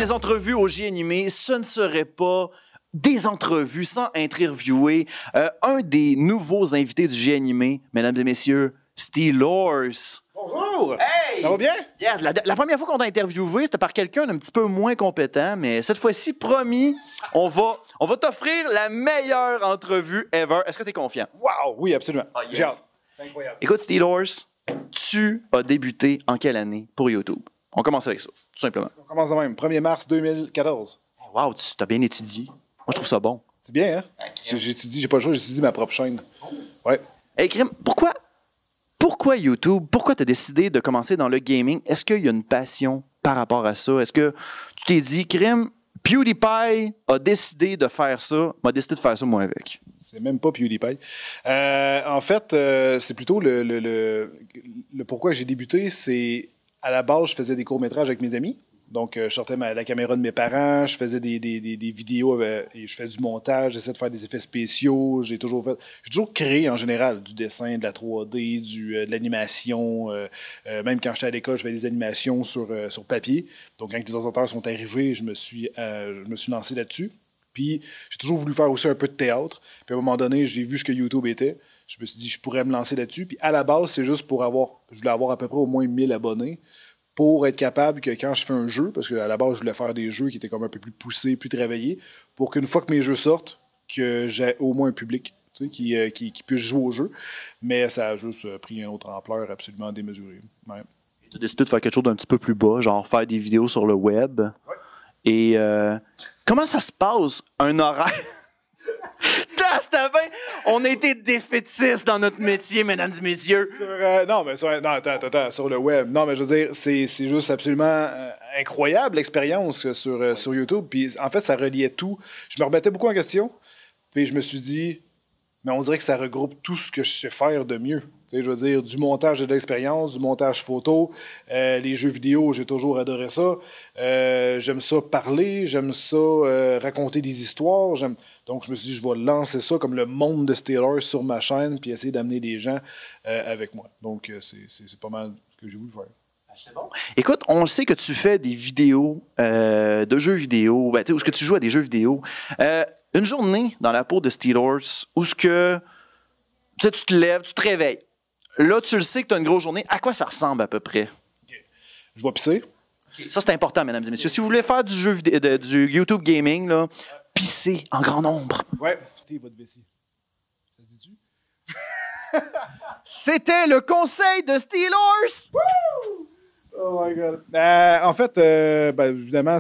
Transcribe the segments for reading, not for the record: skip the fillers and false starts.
les entrevues au J animé, ce ne serait pas des entrevues sans interviewer un des nouveaux invités du J animé, mesdames et messieurs, Steelers. Bonjour! Hey! Ça va bien? Yes, la première fois qu'on t'a interviewé, c'était par quelqu'un d'un petit peu moins compétent, mais cette fois-ci, promis, on va t'offrir la meilleure entrevue ever. Est-ce que tu es confiant? Wow! Oui, absolument. Ah, yes. J'ai hâte. C'est incroyable. Écoute, Steelers, tu as débuté en quelle année pour YouTube? On commence avec ça, tout simplement. On commence de même. 1er mars 2014. Wow, tu as bien étudié. Moi, je trouve ça bon. C'est bien, hein? J'étudie, j'ai pas le choix, j'étudie ma propre chaîne. Ouais. Hey, Krim, pourquoi YouTube? Pourquoi tu as décidé de commencer dans le gaming? Est-ce qu'il y a une passion par rapport à ça? Est-ce que tu t'es dit, Krim, PewDiePie a décidé de faire ça, m'a décidé de faire ça moi avec? C'est même pas PewDiePie. En fait, c'est plutôt le pourquoi j'ai débuté, c'est à la base, je faisais des courts-métrages avec mes amis. Donc, je sortais la caméra de mes parents, je faisais des vidéos et je fais du montage, j'essaie de faire des effets spéciaux. J'ai toujours créé en général du dessin, de la 3D, de l'animation. Même quand j'étais à l'école, je faisais des animations sur papier. Donc, quand les ordinateurs sont arrivés, je me suis lancé là-dessus. Puis, j'ai toujours voulu faire aussi un peu de théâtre. Puis, à un moment donné, j'ai vu ce que YouTube était. Je me suis dit, je pourrais me lancer là-dessus. Puis, à la base, c'est juste je voulais avoir à peu près au moins 1000 abonnés pour être capable que quand je fais un jeu, parce qu'à la base, je voulais faire des jeux qui étaient comme un peu plus poussés, plus travaillés, pour qu'une fois que mes jeux sortent, que j'ai au moins un public qui puisse jouer au jeu. Mais ça a juste pris une autre ampleur absolument démesurée. Ouais. Tu as décidé de faire quelque chose d'un petit peu plus bas, genre faire des vidéos sur le web. Ouais. Et comment ça se passe, un horaire? On a été défaitistes dans notre métier, mesdames et messieurs. Sur le web. Non, mais je veux dire, c'est juste absolument incroyable l'expérience sur YouTube. Puis en fait, ça reliait tout. Je me remettais beaucoup en question. Puis je me suis dit, mais on dirait que ça regroupe tout ce que je sais faire de mieux. Tu sais, je veux dire, du montage de l'expérience, du montage photo, les jeux vidéo, j'ai toujours adoré ça. J'aime ça parler, j'aime ça raconter des histoires. Donc, je me suis dit, je vais lancer ça comme le monde de Steelers sur ma chaîne puis essayer d'amener des gens avec moi. Donc, c'est pas mal ce que j'ai voulu faire. C'est bon. Écoute, on sait que tu fais des vidéos de jeux vidéo, ou que tu joues à des jeux vidéo. Une journée dans la peau de Steelers où tu te lèves, tu te réveilles. Là, tu le sais que tu as une grosse journée. À quoi ça ressemble à peu près? Okay. Je vais pisser. Okay. Ça, c'est important, mesdames et messieurs. Si vous voulez faire du YouTube gaming, là, pissez en grand nombre. Ouais, c'était votre vessie. Ça se dit-tu? C'était le conseil de Steelers! Woo! Oh my God. En fait, évidemment,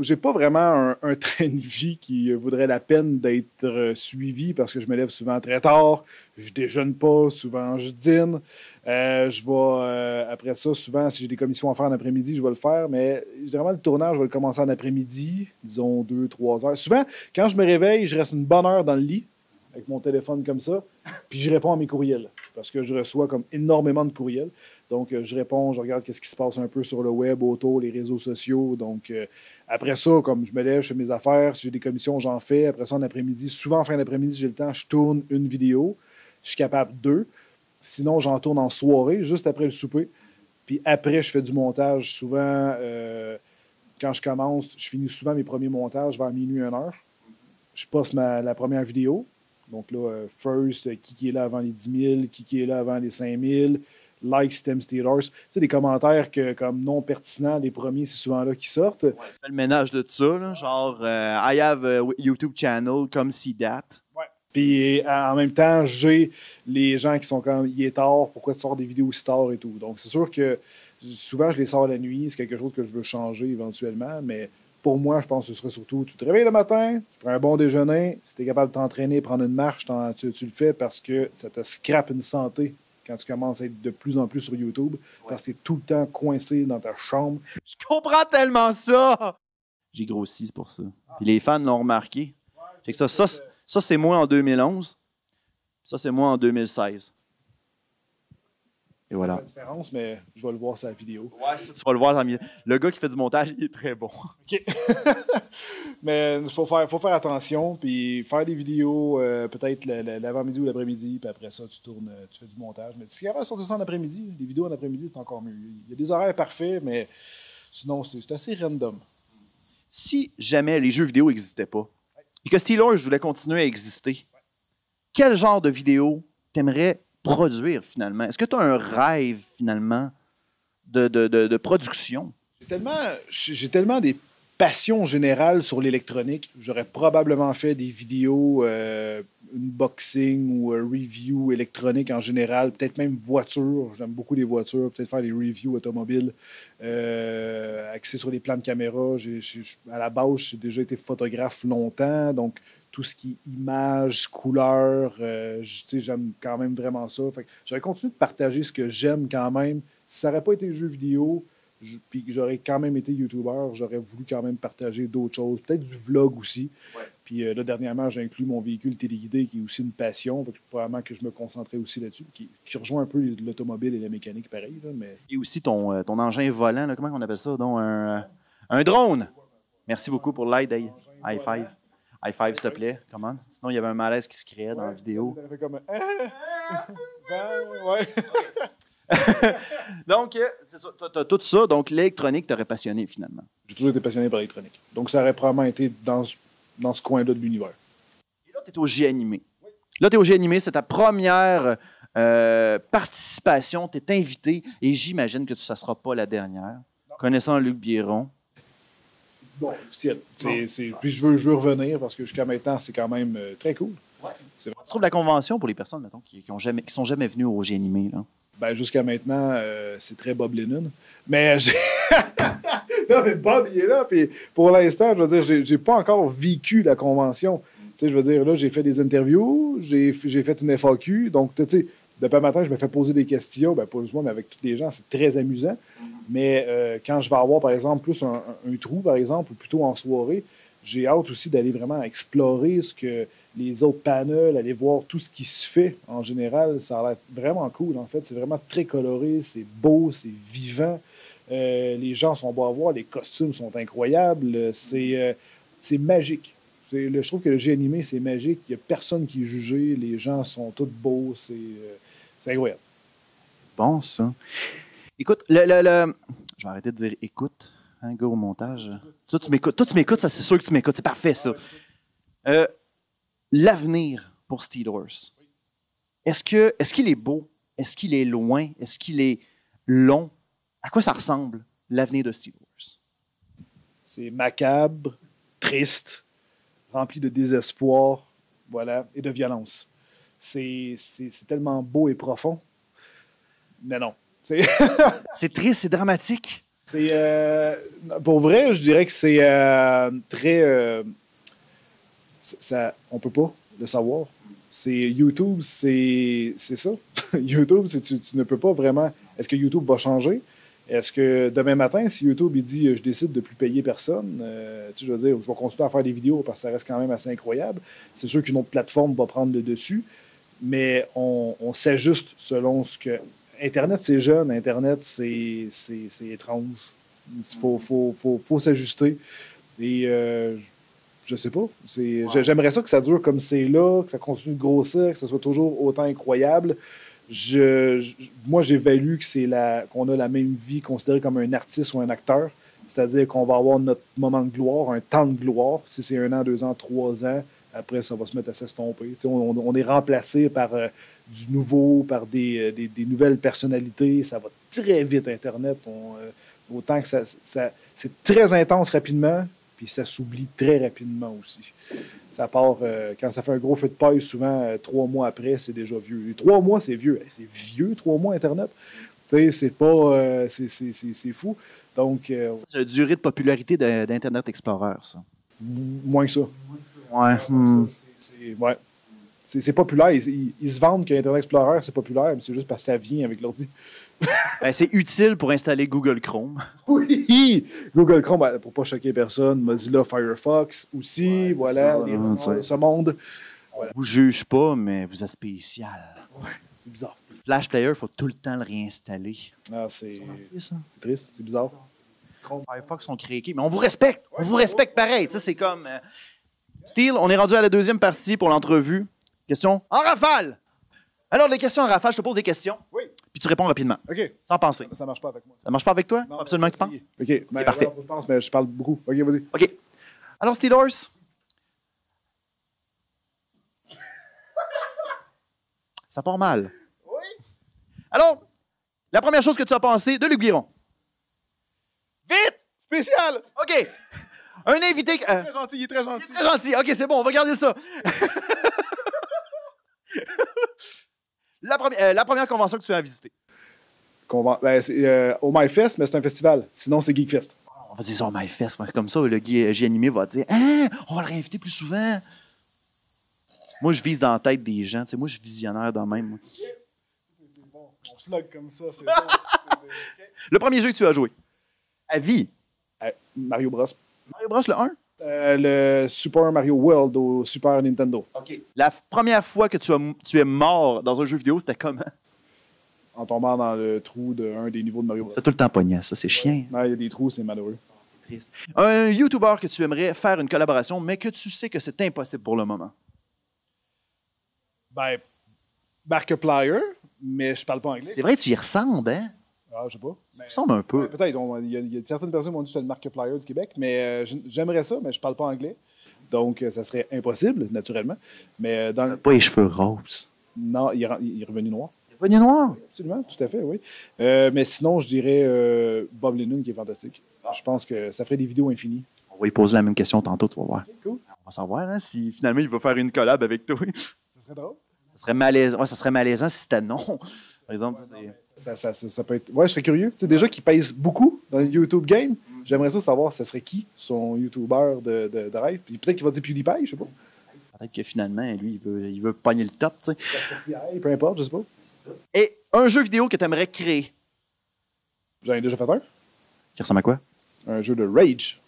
j'ai pas vraiment un train de vie qui vaudrait la peine d'être suivi parce que je me lève souvent très tard, je déjeune pas, souvent je dîne. Je vais, après ça, souvent, si j'ai des commissions à faire en après-midi, je vais le faire, mais généralement, le tournage, je vais le commencer en après-midi, disons 2-3 heures. Souvent, quand je me réveille, je reste une bonne heure dans le lit avec mon téléphone comme ça, puis je réponds à mes courriels parce que je reçois comme énormément de courriels. Donc, je réponds, je regarde qu'est-ce qui se passe un peu sur le web, autour, les réseaux sociaux. Donc, après ça, comme je me lève, je fais mes affaires. Si j'ai des commissions, j'en fais. Après ça, en après-midi, souvent en fin d'après-midi, j'ai le temps, je tourne une vidéo. Je suis capable de. Sinon, j'en tourne en soirée, juste après le souper. Puis après, je fais du montage. Souvent, quand je commence, je finis souvent mes premiers montages vers minuit, 1h. Je poste la première vidéo. Donc là, first, qui est là avant les 10 000, qui est là avant les 5 000. Like Stem Steelers. Tu sais, des commentaires comme non pertinents, les premiers, c'est souvent là qui sortent. Ouais, tu fais le ménage de ça, là, genre I have a YouTube channel, come see that. Ouais. Puis en même temps, j'ai les gens qui sont comme il est tard, pourquoi tu sors des vidéos si tard et tout. Donc c'est sûr que souvent je les sors la nuit, c'est quelque chose que je veux changer éventuellement, mais pour moi, je pense que ce serait surtout tu te réveilles le matin, tu prends un bon déjeuner, si tu es capable de t'entraîner, prendre une marche, tu le fais parce que ça te scrape une santé quand tu commences à être de plus en plus sur YouTube, parce que tu es tout le temps coincé dans ta chambre. Je comprends tellement ça! J'ai grossi, c'est pour ça. Puis les fans l'ont remarqué. Fait que ça, c'est moi en 2011. Ça, c'est moi en 2016. Et voilà. La différence, mais je vais le voir sur la vidéo. Ouais, ça, tu vas le voir. Le gars qui fait du montage, il est très bon. OK. Mais il faut faire attention, puis faire des vidéos peut-être l'avant-midi ou l'après-midi, puis après ça, tu tournes, tu fais du montage. Mais si tu es capable de sortir ça en après-midi, les vidéos en après-midi, c'est encore mieux. Il y a des horaires parfaits, mais sinon, c'est assez random. si jamais les jeux vidéo n'existaient pas et que Steelers voulait continuer à exister, quel genre de vidéo t'aimerais produire finalement? Est-ce que tu as un rêve finalement de production? J'ai tellement des passions générales sur l'électronique. J'aurais probablement fait des vidéos, unboxing ou review électronique en général, peut-être même voitures. J'aime beaucoup les voitures, peut-être faire des reviews automobiles, axés sur les plans de caméra. À la base, j'ai déjà été photographe longtemps, donc tout ce qui est images, couleurs, j'aime quand même vraiment ça. Fait que j'aurais continué de partager ce que j'aime quand même. Si ça n'aurait pas été jeux vidéo, puis que j'aurais quand même été YouTuber, j'aurais voulu quand même partager d'autres choses, peut-être du vlog aussi. Ouais. Puis là, dernièrement, j'ai inclus mon véhicule téléguidé, qui est aussi une passion. Fait que probablement que je me concentrais aussi là-dessus, qui rejoint un peu l'automobile et la mécanique, pareil. Là, mais... Et aussi ton engin volant, là, comment on appelle ça? Donc, un drone! Merci beaucoup pour l'aide. High five. High five, s'il te plaît. Comment? Sinon, il y avait un malaise qui se créait dans la vidéo. Ça fait comme ouais. Donc, c'est ça, tu as tout ça. Donc, l'électronique t'aurait passionné, finalement. J'ai toujours été passionné par l'électronique. Donc, ça aurait probablement été dans ce coin-là de l'univers. Et là, tu es au G-Animé. Oui. Là, tu es au G-Animé. C'est ta première participation. Tu es invité. Et j'imagine que ça ne sera pas la dernière. Non. Connaissant Luc Biéron. Bon, officiel. Puis je veux revenir parce que jusqu'à maintenant, c'est quand même très cool. Ouais. Tu trouves la convention pour les personnes, mettons, qui sont jamais venues au G-Animé, là? Ben, jusqu'à maintenant, c'est très Bob Lennon. Mais non, mais Bob, il est là. Puis pour l'instant, je veux dire, j'ai pas encore vécu la convention. Tu sais, je veux dire, là, j'ai fait des interviews, j'ai fait une FAQ. Donc, tu sais, depuis matin, je me fais poser des questions. Ben, pas juste moi, mais avec tous les gens, c'est très amusant. Mais quand je vais avoir, par exemple, plus un trou, par exemple, ou plutôt en soirée, j'ai hâte aussi d'aller vraiment explorer ce que les autres panels, aller voir tout ce qui se fait en général. Ça a l'air vraiment cool, en fait. C'est vraiment très coloré, c'est beau, c'est vivant. Les gens sont beaux à voir, les costumes sont incroyables. C'est magique. Je trouve que le G-Animé, c'est magique. Il n'y a personne qui est jugé. Les gens sont tous beaux. C'est incroyable. Bon, ça. Écoute, je vais arrêter de dire écoute, hein, gars, au montage. Toi, tu m'écoutes, ça, c'est sûr que tu m'écoutes. C'est parfait, ça. L'avenir pour Steelers, est-ce qu'il est beau? Est-ce qu'il est loin? Est-ce qu'il est long? À quoi ça ressemble, l'avenir de Steelers? C'est macabre, triste, rempli de désespoir, voilà, et de violence. C'est tellement beau et profond. Mais non. C'est triste, c'est dramatique. Pour vrai, je dirais que c'est très... on peut pas le savoir. YouTube, c'est ça. YouTube, tu ne peux pas vraiment... Est-ce que YouTube va changer? Est-ce que demain matin, si YouTube il dit je décide de ne plus payer personne, je veux dire, je vais continuer à faire des vidéos parce que ça reste quand même assez incroyable. C'est sûr qu'une autre plateforme va prendre le dessus, mais on s'ajuste selon ce que... Internet, c'est jeune. Internet, c'est étrange. Il faut s'ajuster. Et je sais pas. J'aimerais ça que ça dure comme c'est là, que ça continue de grossir, que ça soit toujours autant incroyable. Moi, j'évalue qu'on a la même vie considérée comme un artiste ou un acteur. C'est-à-dire qu'on va avoir notre moment de gloire, un temps de gloire. Si c'est 1 an, 2 ans, 3 ans, après, ça va se mettre à s'estomper. On est remplacé par du nouveau, par des nouvelles personnalités. Ça va très vite, Internet. Autant que c'est très intense rapidement, puis ça s'oublie très rapidement aussi. Ça part, quand ça fait un gros feu de paille, souvent, 3 mois après, c'est déjà vieux. Et 3 mois, c'est vieux. C'est vieux, 3 mois, Internet. C'est pas... c'est fou. Donc... c'est la durée de popularité d'Internet Explorer, ça. Moins que ça. Ouais. Ouais. C'est populaire. Ils se vendent qu'Internet Explorer, c'est populaire, mais c'est juste parce que ça vient avec l'ordi. Ben, c'est utile pour installer Google Chrome. Oui! Google Chrome, ben, pour ne pas choquer personne, Mozilla Firefox aussi, voilà, ce monde. Voilà. On vous juge pas, mais vous êtes spécial. Ouais, c'est bizarre. Flash Player, il faut tout le temps le réinstaller. Ah, c'est triste, c'est bizarre. Chrome, Firefox sont créés, mais on vous respecte. On vous respecte pareil. C'est comme... Steel, on est rendu à la deuxième partie pour l'entrevue. Question en rafale! Alors, les questions en rafale, je te pose des questions. Oui. Puis tu réponds rapidement. OK. Sans penser. Ça marche pas avec moi. Ça marche pas avec toi? Non, Absolument que tu penses? OK. Mais parfait. Je pense, mais je parle beaucoup. OK, vas-y. OK. Alors, Steelers, ça part mal. Oui. Alors, la première chose que tu as pensé de Luc Biron. Vite! Spécial! OK. Un invité... Très gentil, il est très gentil. très gentil. OK, c'est bon, on va garder ça. La première convention que tu as visitée. C'est au MyFest, mais c'est un festival. Sinon, c'est GeekFest. On va dire ça au MyFest. Comme ça, le Guy animé va dire « Hein? On va le réinviter plus souvent. » Moi, je vise dans la tête des gens. Moi, je suis visionnaire dans même. Moi. Bon, on plug comme ça, c'est bon. Le premier jeu que tu as joué. À vie. Mario Bros. Mario Bros, le 1? Le Super Mario World au Super Nintendo. OK. La première fois que tu es mort dans un jeu vidéo, c'était comment? En tombant dans le trou d'un des niveaux de Mario Bros. T'as tout le temps pogné, ça, c'est chiant. Non, il y a des trous, c'est malheureux. C'est triste. Un YouTuber que tu aimerais faire une collaboration, mais que tu sais que c'est impossible pour le moment. Ben, Markiplier, mais je parle pas anglais. C'est vrai, tu y ressembles, hein? Ah, je sais pas. Tu ressembles un peu. Peut-être. Il y a certaines personnes qui m'ont dit que j'étais le Markiplier du Québec, mais j'aimerais ça, mais je parle pas anglais. Donc, ça serait impossible, naturellement. Mais dans Pas les cheveux roses. Non, il est revenu noir. Il est revenu noir. Absolument, tout à fait, oui. Mais sinon, je dirais Bob Lennon, qui est fantastique. Je pense que ça ferait des vidéos infinies. On va lui poser la même question tantôt, tu vas voir. Okay, cool. On va savoir hein, si finalement il va faire une collab avec toi. Ça serait drôle. Ça serait malaisant. Ouais, ça serait malaisant si c'était non. Par exemple, Ça peut être. Ouais, je serais curieux. Tu sais, déjà qu'il pèse beaucoup dans le YouTube game, j'aimerais ça savoir ce serait qui son YouTuber de rêve. Puis peut-être qu'il va dire PewDiePie, je sais pas. Peut-être que finalement, lui, il veut pogner le top, tu sais. Peu importe, je sais pas. Et un jeu vidéo que tu aimerais créer. J'en ai déjà fait un. Qui ressemble à quoi? Un jeu de Rage.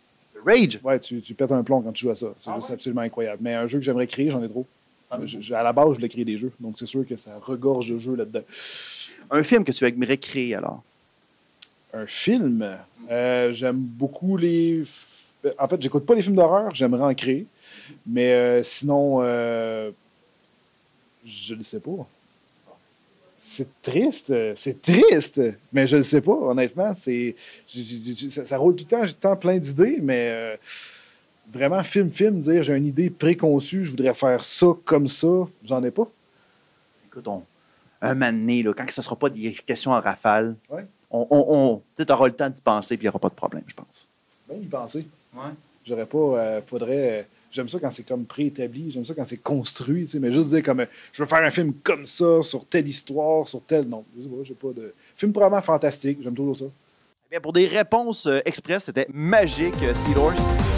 Rage? Ouais, tu pètes un plomb quand tu joues à ça. C'est juste absolument incroyable. Mais un jeu que j'aimerais créer, j'en ai trop. À la base, je voulais créer des jeux. Donc c'est sûr que ça regorge de jeux là-dedans. Un film que tu aimerais créer alors? Un film? J'aime beaucoup les... En fait, j'écoute pas les films d'horreur. J'aimerais en créer. Mais sinon, je ne sais pas. C'est triste, mais je ne sais pas, honnêtement. Ça roule tout le temps, j'ai tout le temps plein d'idées, mais vraiment, dire j'ai une idée préconçue, je voudrais faire ça comme ça, j'en ai pas. Écoute, un moment donné, là, quand ce ne sera pas des questions en rafale, ouais. tu auras le temps d'y penser puis il n'y aura pas de problème, je pense. Bien y penser. Ouais. J'aurais pas, faudrait... J'aime ça quand c'est comme préétabli, j'aime ça quand c'est construit, tu sais, mais juste dire comme je veux faire un film comme ça, sur telle histoire, sur tel. Non, je sais pas, j'ai pas de. Film probablement fantastique, j'aime toujours ça. Eh bien, pour des réponses express, c'était magique, Steelers.